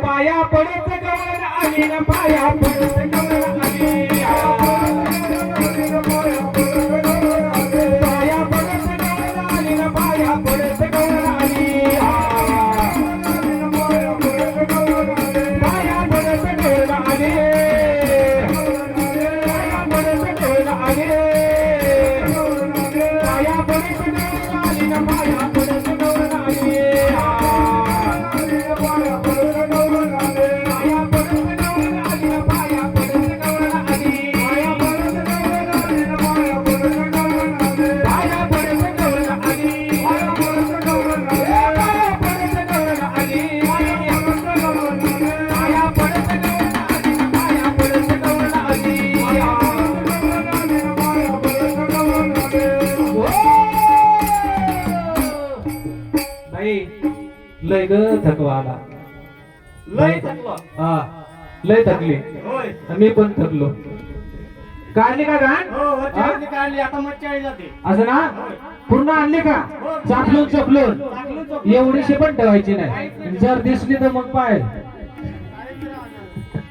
पाया पडत गवळण आली ना पाया पडत गवळण आली पाया पडत गवळण आली ना पाया पडत गवळण आली पाया पडत गवळण आली पाया पडत गवळण आली पाया पडत गवळण आली ना पाया पडत गवळण आली लय ग थकवा आला लय थकलो. हा लय थकली होय मी पण थकलो काढली का गाण हो वरती काढली आता मच्छी जाते असं ना पूर्ण आणली का चापलून चपलून टाकलं चोख. एवढीशी पण ठेवायची नाही जर दिसली तर मग पाय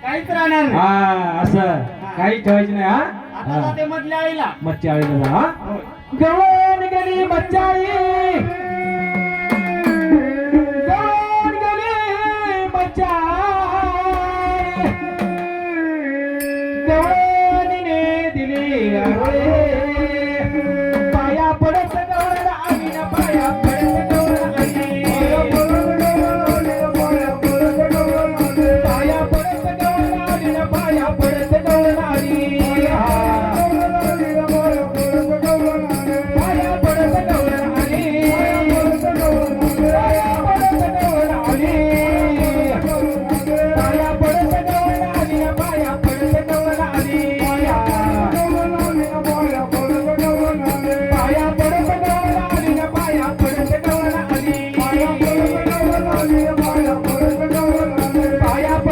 काहीच राहणार नाही. हा असं काही ठेवायची नाही आता हा जाते मधल्या आईला मच्छी आळीला हा होय. गवळण गेली मच्छाळी गवळण गेली मच्छाळी गवळणीने दिली आरोळे पाया पडत गवळण आली ना पाया पडत गवळण आली पाया पडत गवळण आली ना पाया पडत गवळण आली पाया पडत गवळण आली पाया पडत गवळण आली ना पाया पडत गवळण आली पाया पडत गवळण आली ना पाया पडत गवळण आली पाया पडत गवळण आली ना पाया पडत गवळण आली पाया पडत गवळण आली ना पाया पडत गवळण आली पाया पडत गवळण आली ना पाया पडत गवळण आली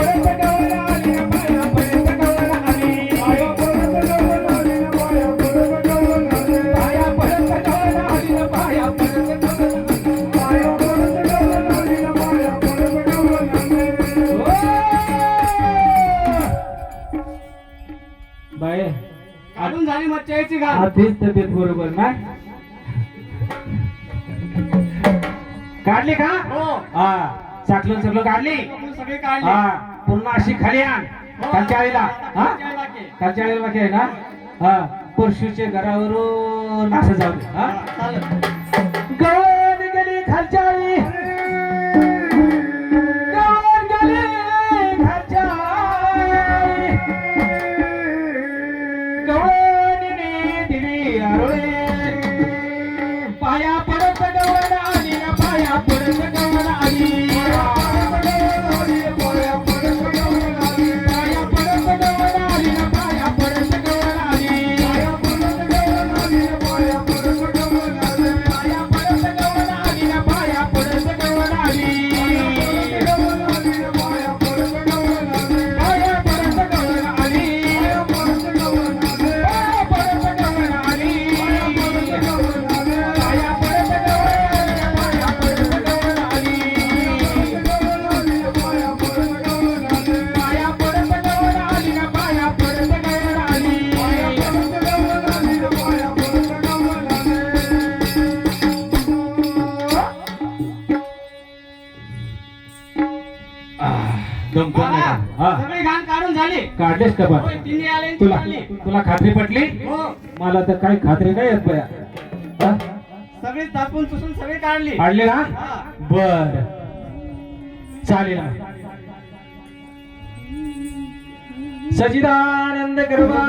पाया पडत गवळण आली ना पाया पडत गवळण आली पाया पडत गवळण आली ना पाया पडत गवळण आली बाय काढून झाली मच्छीची घाल आधीच तब्येत बरोबर ना काढली का हो हा चाकलं सगळं काढली सगळे काढले हा पूर्ण अशी खाली आण खालच्या आळीला हा खालच्या आळीला बाकी आहे ना हा परशुच्या घरावरून असं जाऊ दे हा चालेल गवळण गेली खालच्या आळी गवळण गेली खालच्या आळी गवळणीने दिली आरोळे पाया पडत गवळण आली ना पाया पडत गवळण आली पाया पडत गवळण आली पाया पडत गवळण आली ना पाया पडत गवळण आली पाया पडत गवळण आली ना पाया पडत गवळण आली पाया पडत गवळण आली ना पाया पडत गवळण आली पाया पडत गवळण आली पाया पडत गवळण आली पाया पडत गवळण आली पाया पडत गवळण आली पाया पडत गवळण आली पाया पडत गवळण आली पाया पडत गवळण आली पाया पडत गवळण आली ना पाया पडत गवळण आली पाया पडत गवळण आली ना पाया पडत गवळण आली दमतो नाही का? हा सगळी घाण काढून झाली काढलेस का बा होय, तिन्ही आले आणि तुला काढली. तुला खात्री पटली हो मला तर काही खात्री नाही येत बया हा? सगळी तापून चुसून सगळी काढली काढली ना हा. बर चालेल ना सचिदानंद गरबा